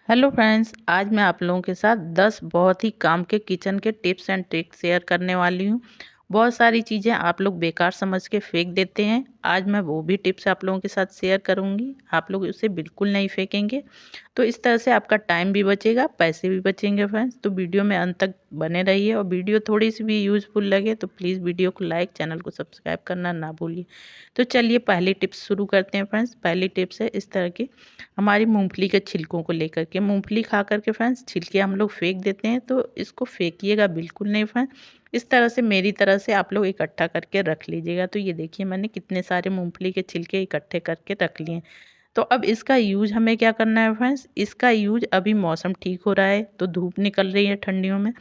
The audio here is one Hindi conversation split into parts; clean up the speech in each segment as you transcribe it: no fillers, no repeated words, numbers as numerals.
हेलो फ्रेंड्स, आज मैं आप लोगों के साथ 10 बहुत ही काम के किचन के टिप्स एंड ट्रिक्स शेयर करने वाली हूँ। बहुत सारी चीज़ें आप लोग बेकार समझ के फेंक देते हैं। आज मैं वो भी टिप्स आप लोगों के साथ शेयर करूँगी। आप लोग उसे बिल्कुल नहीं फेंकेंगे। तो इस तरह से आपका टाइम भी बचेगा, पैसे भी बचेंगे फ्रेंड्स। तो वीडियो में अंत तक बने रहिए और वीडियो थोड़ी सी भी यूज़फुल लगे तो प्लीज़ वीडियो को लाइक, चैनल को सब्सक्राइब करना ना भूलिए। तो चलिए पहली टिप्स शुरू करते हैं फ्रेंड्स। पहली टिप्स है इस तरह की, हमारी मूंगफली के छिलकों को लेकर के। मूंगफली खा करके फ्रेंड्स छिलके हम लोग फेंक देते हैं, तो इसको फेंकिएगा बिल्कुल नहीं फ्रेंड्स। इस तरह से मेरी तरह से आप लोग इकट्ठा करके रख लीजिएगा। तो ये देखिए मैंने कितने सारे मूंगफली के छिलके इकट्ठे करके रख लिए हैं। तो अब इसका यूज हमें क्या करना है फ्रेंड्स, इसका यूज अभी मौसम ठीक हो रहा है तो धूप निकल रही है ठंडियों में,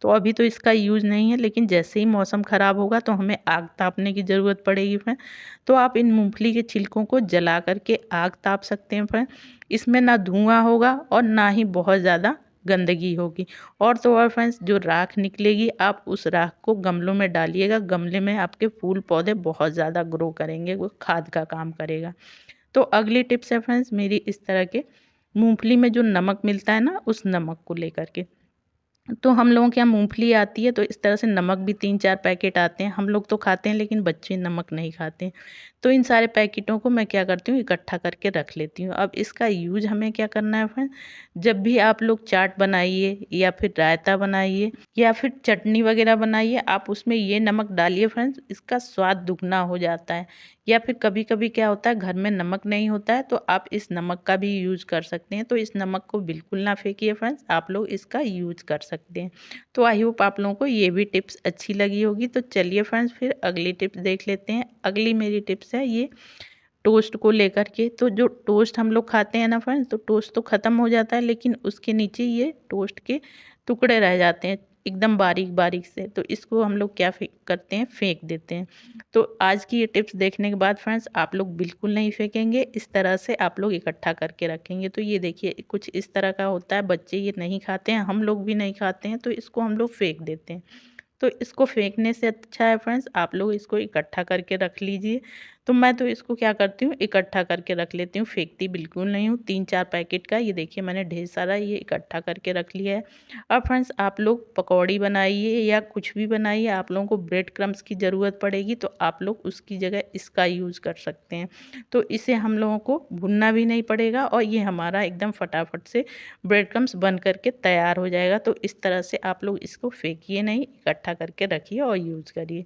तो अभी तो इसका यूज नहीं है। लेकिन जैसे ही मौसम खराब होगा तो हमें आग तापने की ज़रूरत पड़ेगी फ्रेंड। तो आप इन मूंगफली के छिलकों को जला करके आग ताप सकते हैं फ्रेंड। इसमें ना धुआं होगा और ना ही बहुत ज़्यादा गंदगी होगी। और तो और फ्रेंड्स, जो राख निकलेगी आप उस राख को गमलों में डालिएगा। गमले में आपके फूल पौधे बहुत ज़्यादा ग्रो करेंगे, वो खाद का काम करेगा। तो अगली टिप्स है फ्रेंड्स मेरी इस तरह के, मूंगफली में जो नमक मिलता है ना, उस नमक को लेकर के। तो हम लोगों के यहाँ मूंगफली आती है तो इस तरह से नमक भी 3-4 पैकेट आते हैं। हम लोग तो खाते हैं लेकिन बच्चे नमक नहीं खाते हैं। तो इन सारे पैकेटों को मैं क्या करती हूँ, इकट्ठा करके रख लेती हूँ। अब इसका यूज हमें क्या करना है फ्रेंड, जब भी आप लोग चाट बनाइए या फिर रायता बनाइए या फिर चटनी वगैरह बनाइए, आप उसमें ये नमक डालिए फ्रेंड्स, इसका स्वाद दुगना हो जाता है। या फिर कभी कभी क्या होता है, घर में नमक नहीं होता है तो आप इस नमक का भी यूज कर सकते हैं। तो इस नमक को बिल्कुल ना फेंकिए फ्रेंड्स, आप लोग इसका यूज कर सकते हैं। तो आई होप आप लोगों को ये भी टिप्स अच्छी लगी होगी। तो चलिए फ्रेंड्स फिर अगली टिप्स देख लेते हैं। अगली मेरी टिप्स है ये टोस्ट को लेकर के। तो जो टोस्ट हम लोग खाते हैं ना फ्रेंड्स, तो टोस्ट तो ख़त्म हो जाता है लेकिन उसके नीचे ये टोस्ट के टुकड़े रह जाते हैं एकदम बारीक बारीक से। तो इसको हम लोग क्या करते हैं, फेंक देते हैं। तो आज की ये टिप्स देखने के बाद फ्रेंड्स आप लोग बिल्कुल नहीं फेंकेंगे, इस तरह से आप लोग इकट्ठा करके रखेंगे। तो ये देखिए कुछ इस तरह का होता है, बच्चे ये नहीं खाते हैं, हम लोग भी नहीं खाते हैं, तो इसको हम लोग फेंक देते हैं। तो इसको फेंकने से अच्छा है फ्रेंड्स आप लोग इसको इकट्ठा करके रख लीजिए। तो मैं तो इसको क्या करती हूँ, इकट्ठा करके रख लेती हूँ, फेंकती बिल्कुल नहीं हूँ। 3-4 पैकेट का ये देखिए मैंने ढेर सारा ये इकट्ठा करके रख लिया है। अब फ्रेंड्स आप लोग पकौड़ी बनाइए या कुछ भी बनाइए, आप लोगों को ब्रेड क्रम्स की ज़रूरत पड़ेगी तो आप लोग उसकी जगह इसका यूज़ कर सकते हैं। तो इसे हम लोगों को भुनना भी नहीं पड़ेगा और ये हमारा एकदम फटाफट से ब्रेड क्रम्स बन करके तैयार हो जाएगा। तो इस तरह से आप लोग इसको फेंकिए नहीं, इकट्ठा करके रखिए और यूज़ करिए।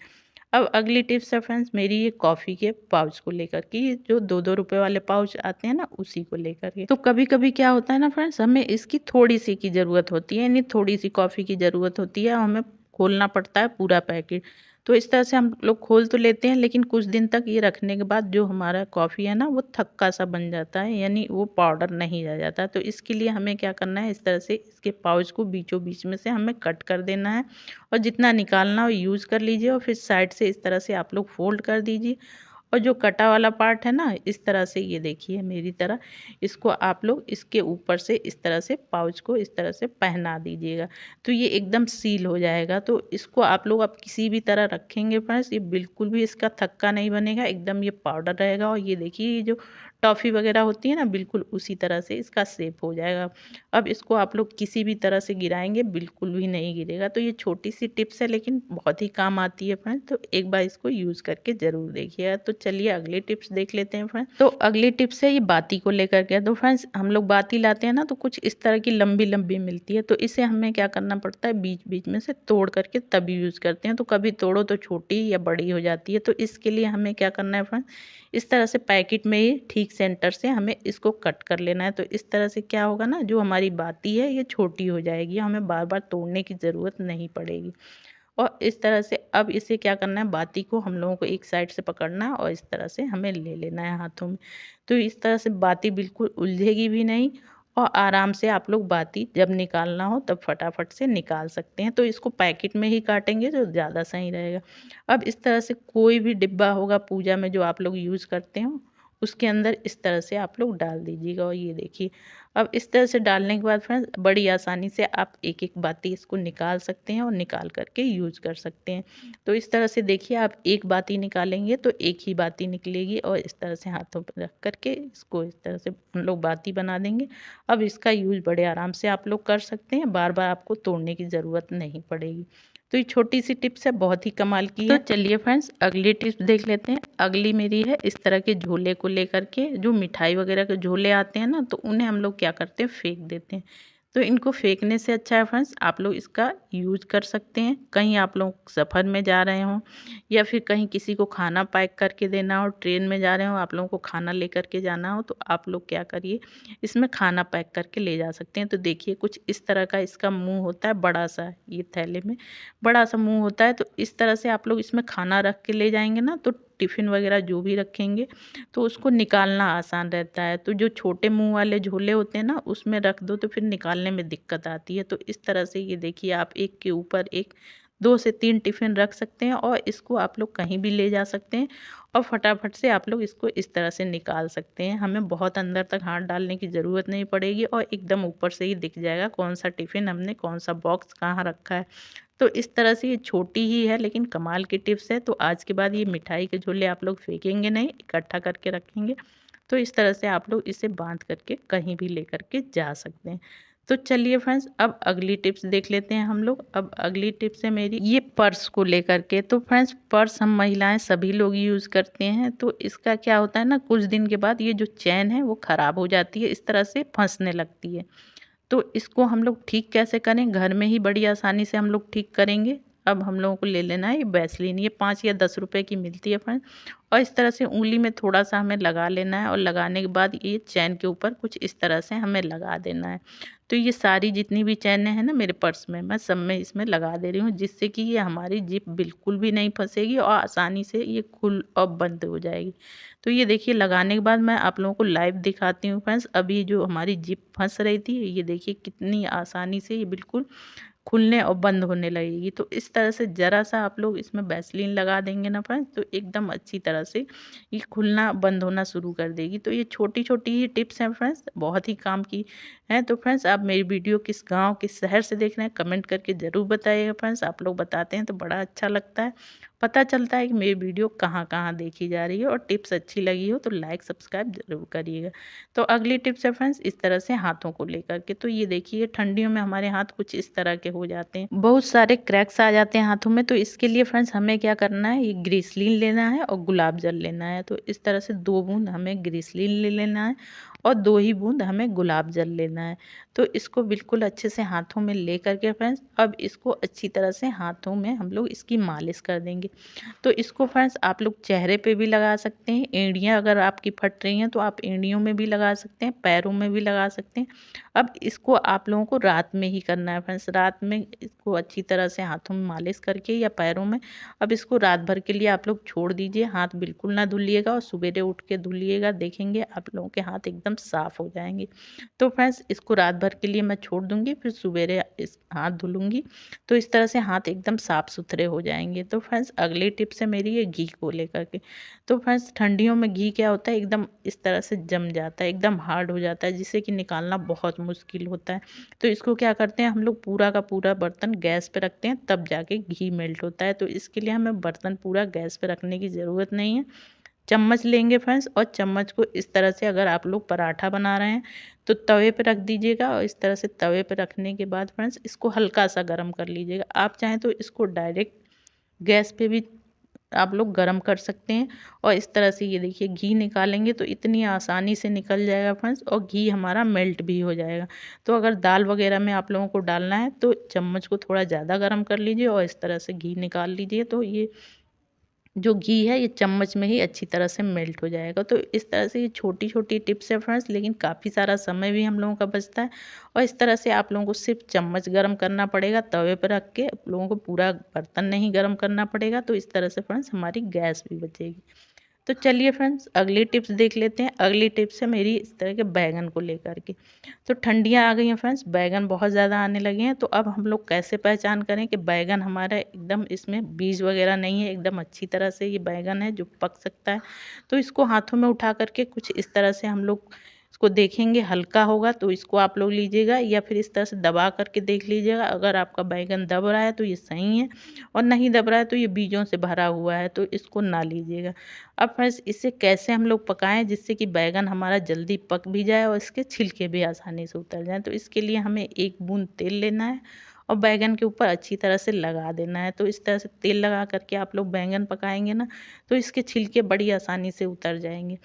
अब अगली टिप्स है फ्रेंड्स मेरी ये कॉफ़ी के पाउच को लेकर के, ये जो 2-2 रुपए वाले पाउच आते हैं ना, उसी को लेकर के। तो कभी कभी क्या होता है ना फ्रेंड्स, हमें इसकी थोड़ी सी की ज़रूरत होती है, यानी थोड़ी सी कॉफ़ी की ज़रूरत होती है और हमें खोलना पड़ता है पूरा पैकेट। तो इस तरह से हम लोग खोल तो लेते हैं लेकिन कुछ दिन तक ये रखने के बाद जो हमारा कॉफ़ी है ना, वो थक्का सा बन जाता है, यानी वो पाउडर नहीं रह जाता। तो इसके लिए हमें क्या करना है, इस तरह से इसके पाउच को बीचों बीच में से हमें कट कर देना है और जितना निकालना हो यूज़ कर लीजिए और फिर साइड से इस तरह से आप लोग फोल्ड कर दीजिए। और जो कटा वाला पार्ट है ना, इस तरह से ये देखिए मेरी तरह, इसको आप लोग इसके ऊपर से इस तरह से पाउच को इस तरह से पहना दीजिएगा। तो ये एकदम सील हो जाएगा। तो इसको आप लोग अब किसी भी तरह रखेंगे फ्रेंड्स, ये बिल्कुल भी इसका थक्का नहीं बनेगा, एकदम ये पाउडर रहेगा। और ये देखिए ये जो टॉफ़ी वगैरह होती है ना, बिल्कुल उसी तरह से इसका शेप हो जाएगा। अब इसको आप लोग किसी भी तरह से गिराएंगे बिल्कुल भी नहीं गिरेगा। तो ये छोटी सी टिप्स है लेकिन बहुत ही काम आती है फ्रेंड्स, तो एक बार इसको यूज़ करके ज़रूर देखिएगा। तो चलिए अगली टिप्स देख लेते हैं फ्रेंड्स। तो अगली टिप्स है ये बाती को लेकर के। तो फ्रेंड्स हम लोग बाती लाते हैं ना, तो कुछ इस तरह की लंबी लंबी मिलती है, तो इसे हमें क्या करना पड़ता है, बीच बीच में से तोड़ करके तभी यूज़ करते हैं। तो कभी तोड़ो तो छोटी या बड़ी हो जाती है। तो इसके लिए हमें क्या करना है फ्रेंड्स, इस तरह से पैकेट में ही ठीक सेंटर से हमें इसको कट कर लेना है। तो इस तरह से क्या होगा ना, जो हमारी बाती है ये छोटी हो जाएगी, हमें बार बार तोड़ने की ज़रूरत नहीं पड़ेगी। और इस तरह से अब इसे क्या करना है, बाती को हम लोगों को एक साइड से पकड़ना है और इस तरह से हमें ले लेना है हाथों में। तो इस तरह से बाती बिल्कुल उलझेगी भी नहीं और आराम से आप लोग बाती जब निकालना हो तब फटाफट से निकाल सकते हैं। तो इसको पैकेट में ही काटेंगे जो ज़्यादा सही रहेगा। अब इस तरह से कोई भी डिब्बा होगा पूजा में जो आप लोग यूज़ करते हो, उसके अंदर इस तरह से आप लोग डाल दीजिएगा। और ये देखिए अब इस तरह से डालने के बाद फ्रेंड्स बड़ी आसानी से आप एक एक बाती इसको निकाल सकते हैं और निकाल करके यूज कर सकते हैं। तो इस तरह से देखिए आप एक बाती निकालेंगे तो एक ही बाती निकलेगी और इस तरह से हाथों पर रख करके इसको इस तरह से हम लोग बाती बना देंगे। अब इसका यूज बड़े आराम से आप लोग कर सकते हैं, बार बार आपको तोड़ने की ज़रूरत नहीं पड़ेगी। तो ये छोटी सी टिप्स है, बहुत ही कमाल की है। तो चलिए फ्रेंड्स अगली टिप्स देख लेते हैं। अगली मेरी है इस तरह के झोले को लेकर के, जो मिठाई वगैरह के झोले आते हैं ना, तो उन्हें हम लोग क्या करते हैं, फेंक देते हैं। तो इनको फेंकने से अच्छा है फ्रेंड्स आप लोग इसका यूज कर सकते हैं। कहीं आप लोग सफ़र में जा रहे हों या फिर कहीं किसी को खाना पैक करके देना हो, ट्रेन में जा रहे हो, आप लोगों को खाना लेकर के जाना हो, तो आप लोग क्या करिए, इसमें खाना पैक करके ले जा सकते हैं। तो देखिए कुछ इस तरह का इसका मुंह होता है, बड़ा सा, ये थैले में बड़ा सा मुंह होता है। तो इस तरह से आप लोग इसमें खाना रख के ले जाएंगे ना, तो टिफ़िन वगैरह जो भी रखेंगे तो उसको निकालना आसान रहता है। तो जो छोटे मुंह वाले झोले होते हैं ना, उसमें रख दो तो फिर निकालने में दिक्कत आती है। तो इस तरह से ये देखिए आप एक के ऊपर एक 2 से 3 टिफ़िन रख सकते हैं और इसको आप लोग कहीं भी ले जा सकते हैं और फटाफट से आप लोग इसको इस तरह से निकाल सकते हैं। हमें बहुत अंदर तक हाथ डालने की ज़रूरत नहीं पड़ेगी और एकदम ऊपर से ही दिख जाएगा कौन सा टिफ़िन हमने, कौन सा बॉक्स कहाँ रखा है। तो इस तरह से ये छोटी ही है लेकिन कमाल की टिप्स है। तो आज के बाद ये मिठाई के झोले आप लोग फेंकेंगे नहीं, इकट्ठा करके रखेंगे। तो इस तरह से आप लोग इसे बांध करके कहीं भी लेकर के जा सकते हैं। तो चलिए फ्रेंड्स अब अगली टिप्स देख लेते हैं हम लोग। अब अगली टिप्स है मेरी ये पर्स को लेकर के। तो फ्रेंड्स पर्स हम महिलाएं सभी लोग यूज़ करते हैं। तो इसका क्या होता है ना, कुछ दिन के बाद ये जो चैन है वो ख़राब हो जाती है, इस तरह से फंसने लगती है। तो इसको हम लोग ठीक कैसे करें, घर में ही बड़ी आसानी से हम लोग ठीक करेंगे। अब हम लोगों को ले लेना है ये वैसलीन, ये 5 या 10 रुपए की मिलती है फ्रेंड्स। और इस तरह से उंगली में थोड़ा सा हमें लगा लेना है और लगाने के बाद ये चैन के ऊपर कुछ इस तरह से हमें लगा देना है। तो ये सारी जितनी भी चैनें हैं ना मेरे पर्स में, मैं सब में इसमें लगा दे रही हूँ, जिससे कि ये हमारी जिप बिल्कुल भी नहीं फंसेगी और आसानी से ये खुल और बंद हो जाएगी। तो ये देखिए लगाने के बाद मैं आप लोगों को लाइव दिखाती हूँ फ्रेंड्स। अभी जो हमारी जिप फंस रही थी, ये देखिए कितनी आसानी से ये बिल्कुल खुलने और बंद होने लगेगी। तो इस तरह से ज़रा सा आप लोग इसमें वैसलीन लगा देंगे ना फ्रेंड्स, तो एकदम अच्छी तरह से ये खुलना बंद होना शुरू कर देगी। तो ये छोटी छोटी ही टिप्स हैं फ्रेंड्स, बहुत ही काम की हैं। तो फ्रेंड्स आप मेरी वीडियो किस गांव किस शहर से देख रहे हैं कमेंट करके ज़रूर बताइएगा फ्रेंड्स। आप लोग बताते हैं तो बड़ा अच्छा लगता है, पता चलता है कि मेरी वीडियो कहाँ कहाँ देखी जा रही है। और टिप्स अच्छी लगी हो तो लाइक सब्सक्राइब जरूर करिएगा। तो अगली टिप्स है फ्रेंड्स इस तरह से हाथों को लेकर के। तो ये देखिए ठंडियों में हमारे हाथ कुछ इस तरह के हो जाते हैं, बहुत सारे क्रैक्स आ जाते हैं हाथों में। तो इसके लिए फ्रेंड्स हमें क्या करना है, ये ग्रीसलीन लेना है और गुलाब जल लेना है। तो इस तरह से 2 बूंद हमें ग्रीसलीन ले लेना है और 2 ही बूंद हमें गुलाब जल लेना है। तो इसको बिल्कुल अच्छे से हाथों में ले करके फ्रेंड्स अब इसको अच्छी तरह से हाथों में हम लोग इसकी मालिश कर देंगे। तो इसको फ्रेंड्स आप लोग चेहरे पे भी लगा सकते हैं, एड़ियाँ अगर आपकी फट रही हैं तो आप एड़ियों में भी लगा सकते हैं, पैरों में भी लगा सकते हैं। अब इसको आप लोगों को रात में ही करना है फ्रेंड्स, रात में इसको अच्छी तरह से हाथों में मालिश करके या पैरों में। अब इसको रात भर के लिए आप लोग छोड़ दीजिए, हाथ बिल्कुल ना धुलिएगा और सवेरे उठ के धुलिएगा, देखेंगे आप लोगों के हाथ एकदम साफ हो जाएंगे। तो फ्रेंड्स इसको रात भर के लिए मैं छोड़ दूंगी, फिर सवेरे इस हाथ धुलूंगी तो इस तरह से हाथ एकदम साफ सुथरे हो जाएंगे। तो फ्रेंड्स अगली टिप्स है मेरी ये घी को लेकर के। तो फ्रेंड्स ठंडियों में घी क्या होता है, एकदम इस तरह से जम जाता है, एकदम हार्ड हो जाता है, जिससे कि निकालना बहुत मुश्किल होता है। तो इसको क्या करते हैं हम लोग, पूरा का पूरा बर्तन गैस पे रखते हैं तब जाके घी मेल्ट होता है। तो इसके लिए हमें बर्तन पूरा गैस पे रखने की ज़रूरत नहीं है। चम्मच लेंगे फ्रेंड्स और चम्मच को इस तरह से, अगर आप लोग पराठा बना रहे हैं तो तवे पे रख दीजिएगा और इस तरह से तवे पे रखने के बाद फ्रेंड्स इसको हल्का सा गर्म कर लीजिएगा। आप चाहें तो इसको डायरेक्ट गैस पे भी आप लोग गरम कर सकते हैं। और इस तरह से ये देखिए घी निकालेंगे तो इतनी आसानी से निकल जाएगा फ्रेंड्स और घी हमारा मेल्ट भी हो जाएगा। तो अगर दाल वगैरह में आप लोगों को डालना है तो चम्मच को थोड़ा ज़्यादा गर्म कर लीजिए और इस तरह से घी निकाल लीजिए। तो ये जो घी है ये चम्मच में ही अच्छी तरह से मेल्ट हो जाएगा। तो इस तरह से ये छोटी छोटी टिप्स है फ्रेंड्स, लेकिन काफ़ी सारा समय भी हम लोगों का बचता है। और इस तरह से आप लोगों को सिर्फ चम्मच गरम करना पड़ेगा, तवे पर रख के आप लोगों को पूरा बर्तन नहीं गरम करना पड़ेगा। तो इस तरह से फ्रेंड्स हमारी गैस भी बचेगी। तो चलिए फ्रेंड्स अगली टिप्स देख लेते हैं। अगली टिप्स है मेरी इस तरह के बैगन को लेकर के। तो ठंडियाँ आ गई हैं फ्रेंड्स, बैगन बहुत ज़्यादा आने लगे हैं। तो अब हम लोग कैसे पहचान करें कि बैगन हमारा एकदम इसमें बीज वगैरह नहीं है, एकदम अच्छी तरह से ये बैगन है जो पक सकता है। तो इसको हाथों में उठा करके कुछ इस तरह से हम लोग इसको देखेंगे हल्का होगा तो इसको आप लोग लीजिएगा, या फिर इस तरह से दबा करके देख लीजिएगा। अगर आपका बैंगन दब रहा है तो ये सही है, और नहीं दब रहा है तो ये बीजों से भरा हुआ है, तो इसको ना लीजिएगा। अब फ्रेंड्स, इसे कैसे हम लोग पकाएं जिससे कि बैंगन हमारा जल्दी पक भी जाए और इसके छिलके भी आसानी से उतर जाएं। तो इसके लिए हमें 1 बूंद तेल लेना है और बैंगन के ऊपर अच्छी तरह से लगा देना है। तो इस तरह से तेल लगा करके आप लोग बैंगन पकाएंगे ना, तो इसके छिलके बड़ी आसानी से उतर जाएंगे।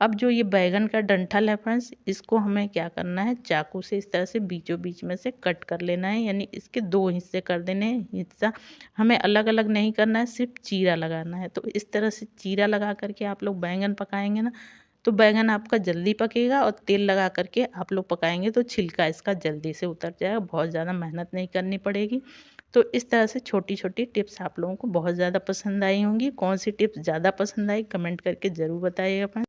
अब जो ये बैंगन का डंठल है फ्रेंड्स, इसको हमें क्या करना है, चाकू से इस तरह से बीचों बीच में से कट कर लेना है, यानी इसके 2 हिस्से कर देने हैं। हिस्सा हमें अलग अलग नहीं करना है, सिर्फ चीरा लगाना है। तो इस तरह से चीरा लगा करके आप लोग बैंगन पकाएंगे ना, तो बैंगन आपका जल्दी पकेगा, और तेल लगा करके आप लोग पकाएंगे तो छिलका इसका जल्दी से उतर जाएगा, बहुत ज़्यादा मेहनत नहीं करनी पड़ेगी। तो इस तरह से छोटी छोटी टिप्स आप लोगों को बहुत ज़्यादा पसंद आई होंगी। कौन सी टिप्स ज़्यादा पसंद आई कमेंट करके ज़रूर बताइएगा फ्रेंड्स।